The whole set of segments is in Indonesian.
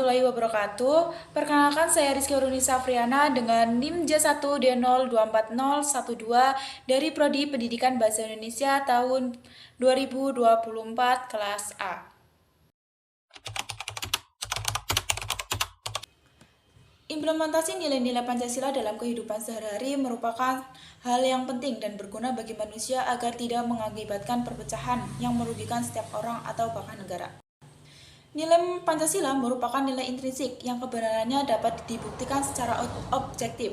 warahmatullahi wabarakatuh. Perkenalkan saya Rizky Uruni Safriana dengan NIM J1D024012 dari Prodi Pendidikan Bahasa Indonesia tahun 2024 kelas A. Implementasi nilai-nilai Pancasila dalam kehidupan sehari-hari merupakan hal yang penting dan berguna bagi manusia agar tidak mengakibatkan perpecahan yang merugikan setiap orang atau bahkan negara. Nilai Pancasila merupakan nilai intrinsik yang kebenarannya dapat dibuktikan secara objektif,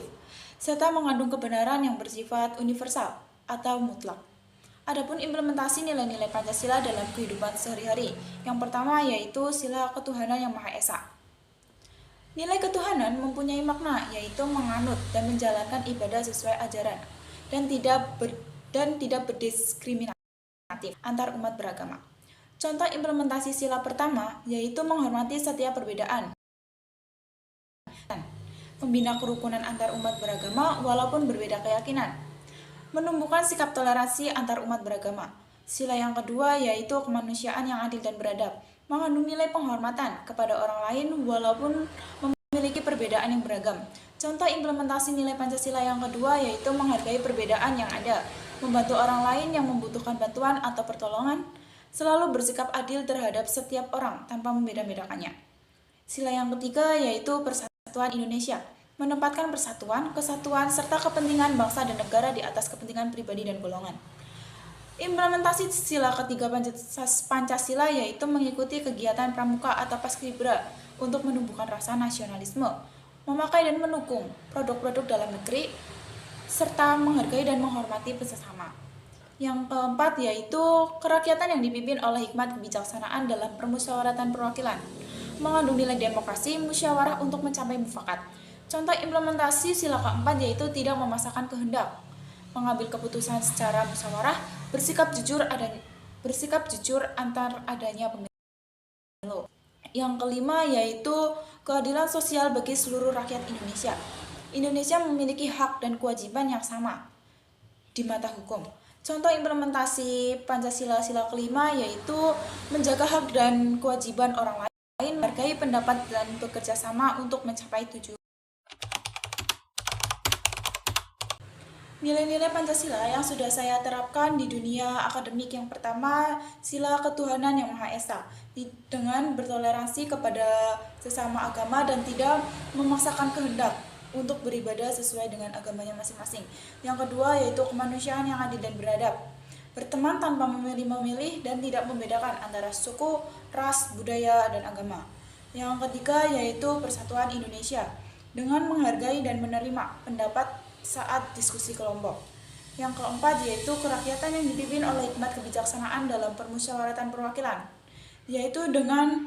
serta mengandung kebenaran yang bersifat universal atau mutlak. Adapun implementasi nilai-nilai Pancasila dalam kehidupan sehari-hari, yang pertama yaitu sila ketuhanan yang Maha Esa. Nilai ketuhanan mempunyai makna yaitu menganut dan menjalankan ibadah sesuai ajaran dan tidak berdiskriminatif antar umat beragama. Contoh implementasi sila pertama yaitu menghormati setiap perbedaan, membina kerukunan antar umat beragama walaupun berbeda keyakinan, menumbuhkan sikap toleransi antar umat beragama. Sila yang kedua yaitu kemanusiaan yang adil dan beradab, mengandung nilai penghormatan kepada orang lain walaupun memiliki perbedaan yang beragam. Contoh implementasi nilai Pancasila yang kedua yaitu menghargai perbedaan yang ada, membantu orang lain yang membutuhkan bantuan atau pertolongan, selalu bersikap adil terhadap setiap orang tanpa membeda-bedakannya. Sila yang ketiga yaitu persatuan Indonesia, menempatkan persatuan, kesatuan, serta kepentingan bangsa dan negara di atas kepentingan pribadi dan golongan. Implementasi sila ketiga Pancasila yaitu mengikuti kegiatan pramuka atau paskibra untuk menumbuhkan rasa nasionalisme, memakai dan mendukung produk-produk dalam negeri, serta menghargai dan menghormati sesama. Yang keempat yaitu kerakyatan yang dipimpin oleh hikmat kebijaksanaan dalam permusyawaratan perwakilan, mengandung nilai demokrasi, musyawarah untuk mencapai mufakat. Contoh implementasi sila keempat yaitu tidak memaksakan kehendak, mengambil keputusan secara musyawarah, bersikap jujur antar adanya pemilu. Yang kelima yaitu keadilan sosial bagi seluruh rakyat Indonesia. Indonesia memiliki hak dan kewajiban yang sama di mata hukum. Contoh implementasi Pancasila sila kelima yaitu menjaga hak dan kewajiban orang lain, menghargai pendapat dan bekerja sama untuk mencapai tujuan. Nilai-nilai Pancasila yang sudah saya terapkan di dunia akademik yang pertama, sila ketuhanan yang Maha Esa, dengan bertoleransi kepada sesama agama dan tidak memaksakan kehendak untuk beribadah sesuai dengan agamanya masing-masing. Yang kedua yaitu kemanusiaan yang adil dan beradab, berteman tanpa memilih-memilih dan tidak membedakan antara suku, ras, budaya, dan agama. Yang ketiga yaitu persatuan Indonesia, dengan menghargai dan menerima pendapat saat diskusi kelompok. Yang keempat yaitu kerakyatan yang dipimpin oleh hikmat kebijaksanaan dalam permusyawaratan perwakilan, yaitu dengan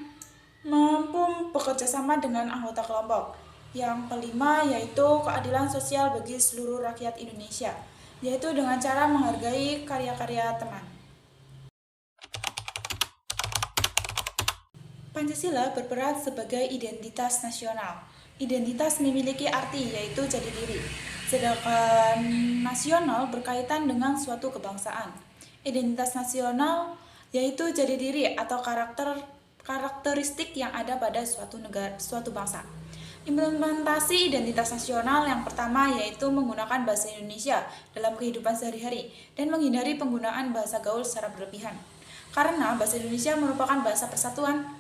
mampu bekerja sama dengan anggota kelompok. Yang kelima yaitu keadilan sosial bagi seluruh rakyat Indonesia, yaitu dengan cara menghargai karya-karya teman. Pancasila berperan sebagai identitas nasional. Identitas memiliki arti yaitu jati diri, sedangkan nasional berkaitan dengan suatu kebangsaan. Identitas nasional yaitu jati diri atau karakteristik yang ada pada suatu bangsa. Implementasi identitas nasional yang pertama yaitu menggunakan bahasa Indonesia dalam kehidupan sehari-hari dan menghindari penggunaan bahasa gaul secara berlebihan, karena bahasa Indonesia merupakan bahasa kesatuan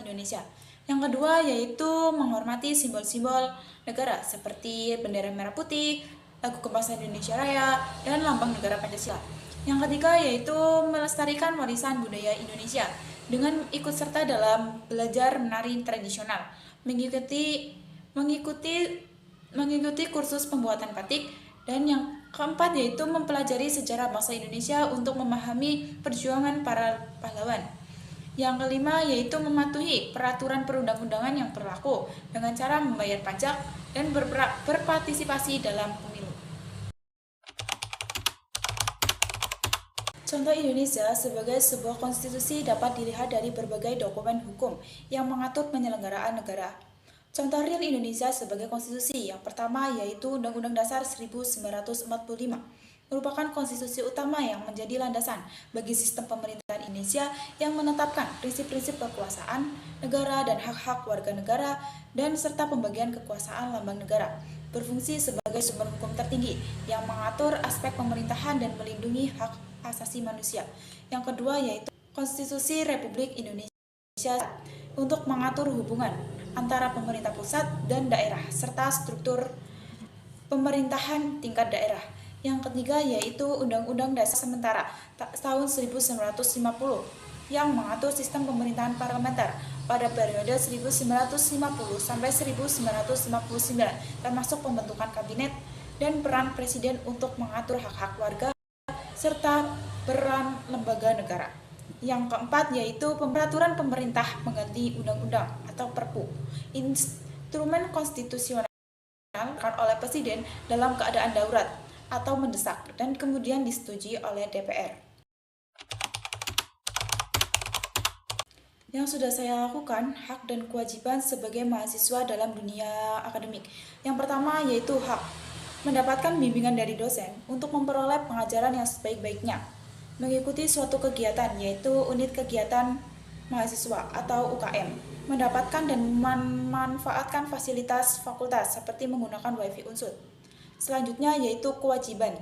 Indonesia. Yang kedua yaitu menghormati simbol-simbol negara seperti bendera merah putih, lagu kebangsaan Indonesia Raya, dan lambang negara Pancasila. Yang ketiga yaitu melestarikan warisan budaya Indonesia dengan ikut serta dalam belajar menari tradisional, mengikuti kursus pembuatan batik, dan yang keempat yaitu mempelajari sejarah bangsa Indonesia untuk memahami perjuangan para pahlawan. Yang kelima yaitu mematuhi peraturan perundang-undangan yang berlaku dengan cara membayar pajak dan berpartisipasi dalam pemilu. Contoh Indonesia sebagai sebuah konstitusi dapat dilihat dari berbagai dokumen hukum yang mengatur penyelenggaraan negara. Contoh real Indonesia sebagai konstitusi yang pertama yaitu Undang-Undang Dasar 1945 merupakan konstitusi utama yang menjadi landasan bagi sistem pemerintahan Indonesia yang menetapkan prinsip-prinsip kekuasaan negara dan hak-hak warga negara dan serta pembagian kekuasaan lambang negara. Berfungsi sebagai sumber hukum tertinggi yang mengatur aspek pemerintahan dan melindungi hak asasi manusia. Yang kedua yaitu Konstitusi Republik Indonesia untuk mengatur hubungan antara pemerintah pusat dan daerah serta struktur pemerintahan tingkat daerah. Yang ketiga yaitu Undang-Undang Dasar Sementara tahun 1950 yang mengatur sistem pemerintahan parlementer pada periode 1950 sampai 1959 termasuk pembentukan kabinet dan peran presiden untuk mengatur hak-hak warga serta peran lembaga negara. Yang keempat yaitu Peraturan Pemerintah Pengganti Undang-Undang atau Perpu, instrumen konstitusional oleh Presiden dalam keadaan darurat atau mendesak dan kemudian disetujui oleh DPR. Yang sudah saya lakukan, hak dan kewajiban sebagai mahasiswa dalam dunia akademik. Yang pertama yaitu hak mendapatkan bimbingan dari dosen untuk memperoleh pengajaran yang sebaik-baiknya, mengikuti suatu kegiatan yaitu unit kegiatan mahasiswa atau UKM, mendapatkan dan memanfaatkan fasilitas fakultas seperti menggunakan WiFi Unsur. Selanjutnya yaitu kewajiban,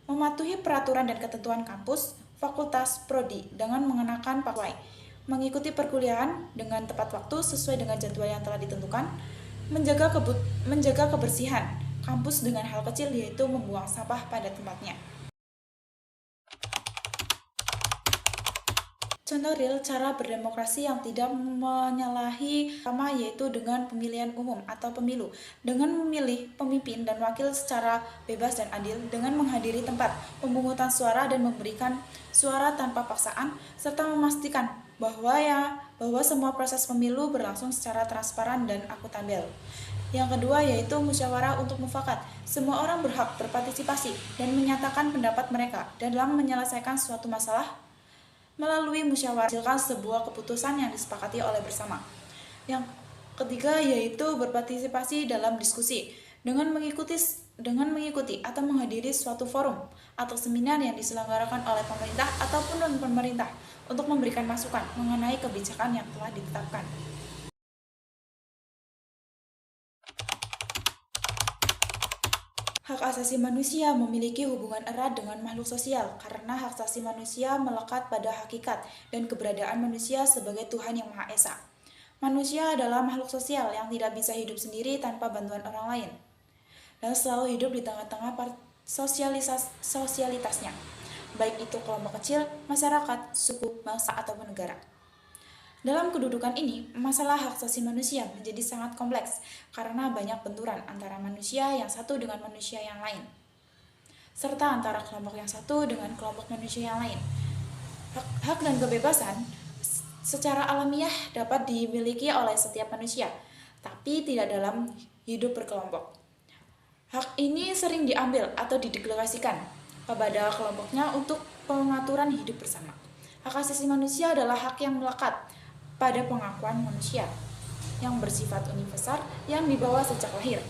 mematuhi peraturan dan ketentuan kampus, fakultas, prodi dengan mengenakan pakaian, mengikuti perkuliahan dengan tepat waktu sesuai dengan jadwal yang telah ditentukan, menjaga kebersihan kampus dengan hal kecil yaitu membuang sampah pada tempatnya. Contoh real cara berdemokrasi yang tidak menyalahi pertama yaitu dengan pemilihan umum atau pemilu, dengan memilih pemimpin dan wakil secara bebas dan adil, dengan menghadiri tempat pemungutan suara dan memberikan suara tanpa paksaan, serta memastikan bahwa semua proses pemilu berlangsung secara transparan dan akuntabel. Yang kedua yaitu musyawarah untuk mufakat. Semua orang berhak berpartisipasi dan menyatakan pendapat mereka dalam menyelesaikan suatu masalah melalui musyawarah menghasilkan sebuah keputusan yang disepakati oleh bersama. Yang ketiga yaitu berpartisipasi dalam diskusi dengan mengikuti atau menghadiri suatu forum atau seminar yang diselenggarakan oleh pemerintah ataupun non-pemerintah untuk memberikan masukan mengenai kebijakan yang telah ditetapkan. Hak asasi manusia memiliki hubungan erat dengan makhluk sosial karena hak asasi manusia melekat pada hakikat dan keberadaan manusia sebagai Tuhan yang Maha Esa. Manusia adalah makhluk sosial yang tidak bisa hidup sendiri tanpa bantuan orang lain dan selalu hidup di tengah-tengah sosialitasnya, baik itu kelompok kecil, masyarakat, suku, bangsa, ataupun negara. Dalam kedudukan ini, masalah hak asasi manusia menjadi sangat kompleks karena banyak benturan antara manusia yang satu dengan manusia yang lain, serta antara kelompok yang satu dengan kelompok manusia yang lain. Hak dan kebebasan secara alamiah dapat dimiliki oleh setiap manusia, tapi tidak dalam hidup berkelompok. Hak ini sering diambil atau dideklarasikan kepada kelompoknya untuk pengaturan hidup bersama. Hak asasi manusia adalah hak yang melekat pada pengakuan manusia yang bersifat universal yang dibawa sejak lahir,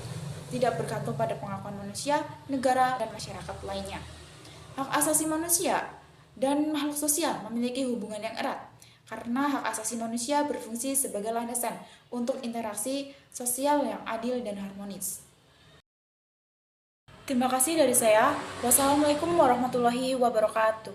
tidak bergantung pada pengakuan manusia, negara, dan masyarakat lainnya. Hak asasi manusia dan makhluk sosial memiliki hubungan yang erat karena hak asasi manusia berfungsi sebagai landasan untuk interaksi sosial yang adil dan harmonis. Terima kasih dari saya. Wassalamualaikum warahmatullahi wabarakatuh.